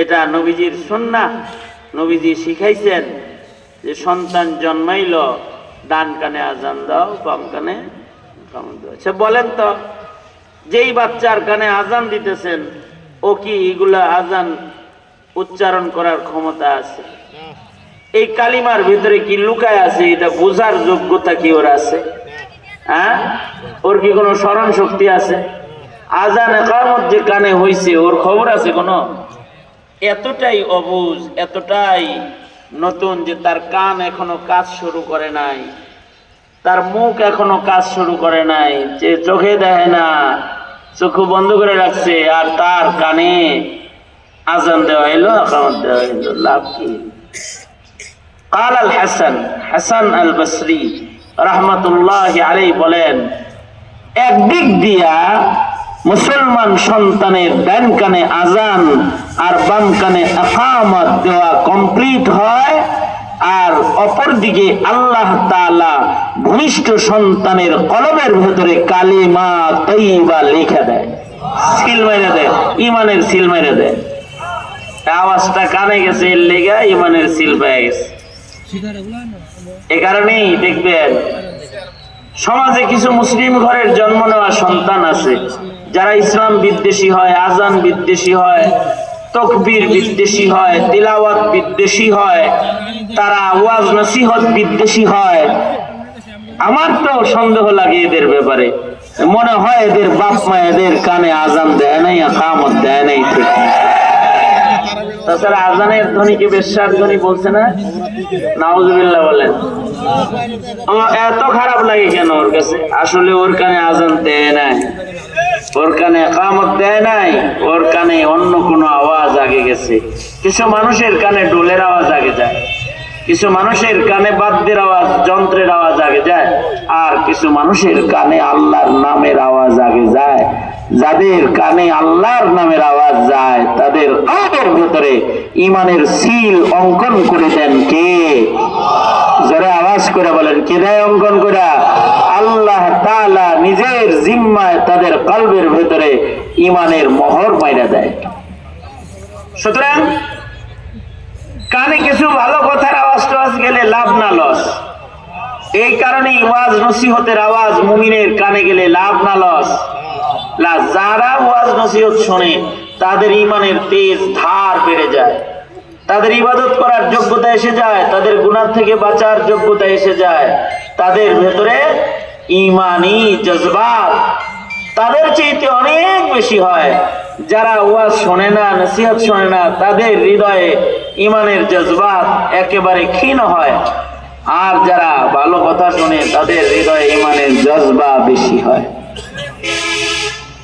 এটা নবীজির সুন্নাহ। নবীজি শিখাইছেন যে সন্তান জন্মাইল ডান কানে আজান দাও, বাম কানে কাম দাও। আচ্ছা বলেন তো, যেই বাচ্চার কানে আজান দিতেছেন ও কি এগুলা আজান উচ্চারণ করার ক্ষমতা আছে? এই কালিমার ভিতরে কি লুকায় আছে এটা বোঝার যোগ্যতা কি ওর আছে? হ্যাঁ, ওর কি কোনো স্মরণ শক্তি আছে? আজান ইকামত যে কানে হইছে ওর খবর আছে কোনো? এতটাই অবুঝ, এতটাই নতুন যে তার কান এখনো কাজ শুরু করে নাই, তার মুখ এখনো কাজ শুরু করে নাই, যে চোখে দেখে না, চোখ বন্ধ করে রাখছে, আর তার কানে আজান দেওয়া এলো, ইকামত দেওয়া এলো, লাভ কি? قال الحسن হাসান আল বসরি রাহমাতুল্লাহি আলাইহি বলেন, একদিক দিয়া মুসলমান সন্তানের ডান কানে আজান আর বাম কানে ইকামত দেওয়া কমপ্লিট হয়, আর অপর দিকে আল্লাহ তাআলা ভূমিষ্ঠ সন্তানের কলবের ভিতরে কালিমা তাইয়্যিবা লিখে দেয়, সিল মেরে দেয়, ঈমানের সিল মেরে দেয়। আওয়াজটা কানে গেছে, এর লেগা ঈমানের সিল পেয়ে গেছে। এ কারণেই দেখবেন সমাজে কিছু মুসলিম ঘরের জন্ম নেওয়া সন্তান আছে যারা ইসলাম বিদ্বেষী হয়, আজান বিদ্বেষী হয়, তাকবীর বিদ্বেষী হয়, তিলাওয়াত বিদ্বেষী হয়, তারা ওয়াজ নসিহত বিদ্বেষী হয়। আমার তো সন্দেহ লাগে এদের ব্যাপারে, মনে হয় এদের বাপ মা এদের কানে আজান দেয় নাই, ইকামত দেয় নাই। ঠিক তাছাড়া আজানের ধ্বনিকে বেশ্যার ধ্বনি বলছে না, নাউজুবিল্লাহ বলেন। এত খারাপ লাগে কেন ওর কাছে? আসলে ওর কানে আজান দেয় নাই, ওর কানে ইকামত দেয় নাই, ওর কানে অন্য কোনো আওয়াজ আগে গেছে। কিছু মানুষের কানে ডোলের আওয়াজ আগে যায়, কিছু মানুষের কানে বাদ্যের আওয়াজ, যন্ত্রের আওয়াজ আগে যায়, আর কিছু মানুষের কানে আল্লাহর নামের আওয়াজ আগে যায়। যাদের কানে আল্লাহর নামের আওয়াজ যায় তাদের কলবের ভিতরে ঈমানের সিল অঙ্কন করে দেন কে? যারা আওয়াজ করে বলেন, কে দেয় অঙ্কন করে? আল্লাহ তাআলা নিজের জিম্মায় তাদের কলবের ভিতরে ঈমানের মোহর মাইরা দেয়। সুতরাং কানে কিছু ভালো কথার আওয়াজ টাওয়াজ গেলে লাভ না লস। এই কারণে ওয়াজ নসিহতের আওয়াজ মুমিনের কানে গেলে লাভ না লস। যারা ওয়াজ নসিহত শোনে তাদের ঈমানের তেজ ধার বেড়ে যায়, তাদের ইবাদত করার যোগ্যতা এসে যায়, তাদের গুনাহ থেকে বাঁচার যোগ্যতা এসে যায়, তাদের ভেতরে ঈমানি জজবাত তাদের চাইতে অনেক বেশি হয়। যারা ওয়াজ শোনে না, নসিহত শোনে না, তাদের হৃদয়ে ঈমানের জজবাত একেবারে ক্ষীণ হয়, আর যারা ভালো কথা শোনে তাদের হৃদয়ে ঈমানের জজবা বেশি হয়।